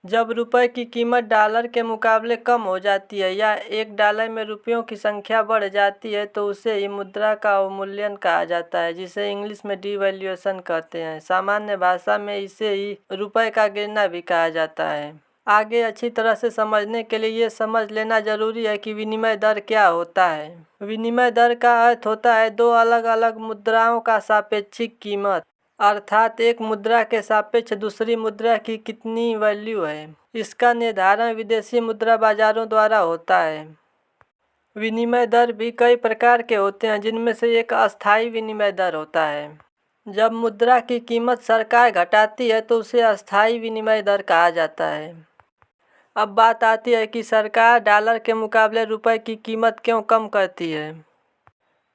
जब रुपए की कीमत डॉलर के मुकाबले कम हो जाती है या एक डॉलर में रुपयों की संख्या बढ़ जाती है तो उसे ही मुद्रा का अवमूल्यन कहा जाता है, जिसे इंग्लिश में डिवैल्यूएशन कहते हैं। सामान्य भाषा में इसे ही रुपए का गिरना भी कहा जाता है। आगे अच्छी तरह से समझने के लिए ये समझ लेना जरूरी है कि विनिमय दर क्या होता है। विनिमय दर का अर्थ होता है दो अलग अलग मुद्राओं का सापेक्षिक कीमत, अर्थात एक मुद्रा के सापेक्ष दूसरी मुद्रा की कितनी वैल्यू है। इसका निर्धारण विदेशी मुद्रा बाजारों द्वारा होता है। विनिमय दर भी कई प्रकार के होते हैं, जिनमें से एक अस्थायी विनिमय दर होता है। जब मुद्रा की कीमत सरकार घटाती है तो उसे अस्थायी विनिमय दर कहा जाता है। अब बात आती है कि सरकार डॉलर के मुकाबले रुपए की कीमत क्यों कम करती है।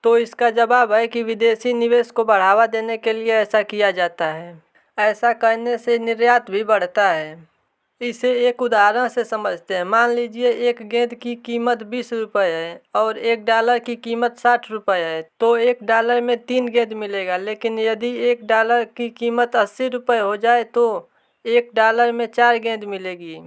तो इसका जवाब है कि विदेशी निवेश को बढ़ावा देने के लिए ऐसा किया जाता है। ऐसा करने से निर्यात भी बढ़ता है। इसे एक उदाहरण से समझते हैं। मान लीजिए एक गेंद की कीमत 20 रुपये है और एक डॉलर की कीमत 60 रुपये है, तो एक डॉलर में 3 गेंद मिलेगा। लेकिन यदि एक डॉलर की कीमत 80 रुपये हो जाए तो एक डॉलर में 4 गेंद मिलेगी।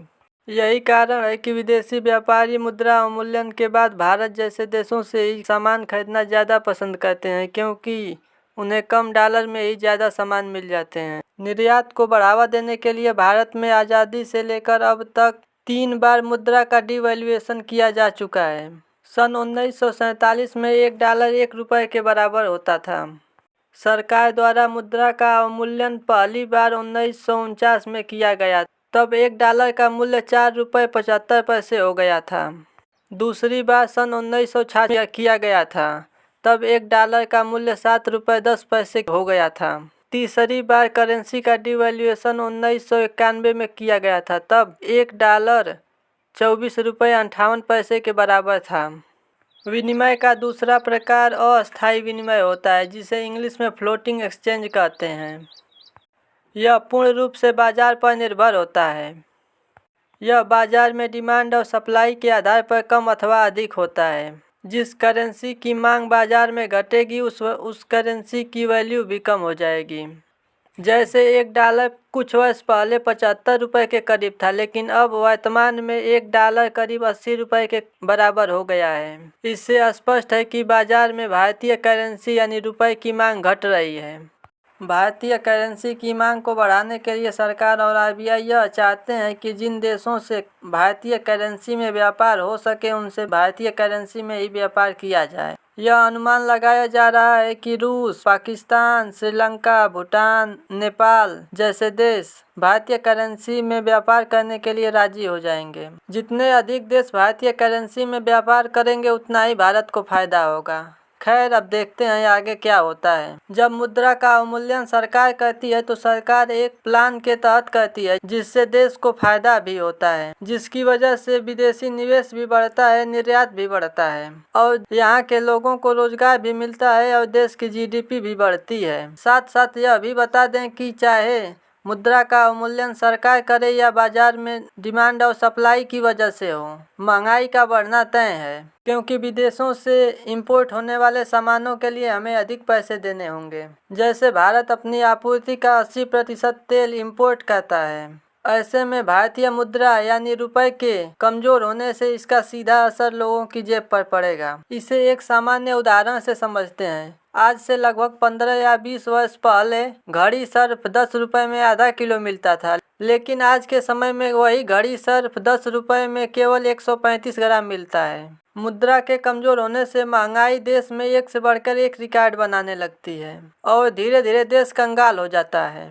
यही कारण है कि विदेशी व्यापारी मुद्रा अवमूल्यन के बाद भारत जैसे देशों से ही सामान खरीदना ज़्यादा पसंद करते हैं, क्योंकि उन्हें कम डॉलर में ही ज़्यादा सामान मिल जाते हैं। निर्यात को बढ़ावा देने के लिए भारत में आज़ादी से लेकर अब तक 3 बार मुद्रा का डिवैल्यूएशन किया जा चुका है। सन 1947 में एक डॉलर 1 रुपये के बराबर होता था। सरकार द्वारा मुद्रा का अवमूल्यन पहली बार 1949 में किया गया, तब एक डॉलर का मूल्य 4 रुपये 75 पैसे हो गया था। दूसरी बार सन 1966 में किया गया था, तब एक डॉलर का मूल्य 7 रुपये 10 पैसे हो गया था। तीसरी बार करेंसी का डिवैल्यूएशन 1991 में किया गया था, तब एक डॉलर 24 रुपये 58 पैसे के बराबर था। विनिमय का दूसरा प्रकार अस्थायी विनिमय होता है, जिसे इंग्लिश में फ्लोटिंग एक्सचेंज कहते हैं। यह पूर्ण रूप से बाजार पर निर्भर होता है। यह बाजार में डिमांड और सप्लाई के आधार पर कम अथवा अधिक होता है। जिस करेंसी की मांग बाजार में घटेगी उस करेंसी की वैल्यू भी कम हो जाएगी। जैसे एक डॉलर कुछ वर्ष पहले 75 रुपये के करीब था, लेकिन अब वर्तमान में एक डॉलर करीब 80 रुपये के बराबर हो गया है। इससे स्पष्ट है कि बाजार में भारतीय करेंसी यानी रुपये की मांग घट रही है। भारतीय करेंसी की मांग को बढ़ाने के लिए सरकार और आरबीआई यह चाहते हैं कि जिन देशों से भारतीय करेंसी में व्यापार हो सके उनसे भारतीय करेंसी में ही व्यापार किया जाए। यह अनुमान लगाया जा रहा है कि रूस, पाकिस्तान, श्रीलंका, भूटान, नेपाल जैसे देश भारतीय करेंसी में व्यापार करने के लिए राजी हो जाएंगे। जितने अधिक देश भारतीय करेंसी में व्यापार करेंगे उतना ही भारत को फायदा होगा। खैर, अब देखते हैं आगे क्या होता है। जब मुद्रा का अवमूल्यन सरकार करती है तो सरकार एक प्लान के तहत करती है, जिससे देश को फायदा भी होता है, जिसकी वजह से विदेशी निवेश भी बढ़ता है, निर्यात भी बढ़ता है और यहाँ के लोगों को रोजगार भी मिलता है और देश की जीडीपी भी बढ़ती है। साथ साथ यह भी बता दें कि चाहे मुद्रा का अवमूल्यन सरकार करे या बाजार में डिमांड और सप्लाई की वजह से हो, महंगाई का बढ़ना तय है, क्योंकि विदेशों से इंपोर्ट होने वाले सामानों के लिए हमें अधिक पैसे देने होंगे। जैसे भारत अपनी आपूर्ति का 80% तेल इंपोर्ट करता है, ऐसे में भारतीय मुद्रा यानी रुपए के कमजोर होने से इसका सीधा असर लोगों की जेब पर पड़ेगा। इसे एक सामान्य उदाहरण से समझते हैं। आज से लगभग 15 या 20 वर्ष पहले घड़ी सिर्फ 10 रुपये में आधा किलो मिलता था, लेकिन आज के समय में वही घड़ी सिर्फ 10 रुपये में केवल 135 ग्राम मिलता है। मुद्रा के कमजोर होने से महंगाई देश में एक से बढ़कर एक रिकॉर्ड बनाने लगती है और धीरे धीरे देश कंगाल हो जाता है।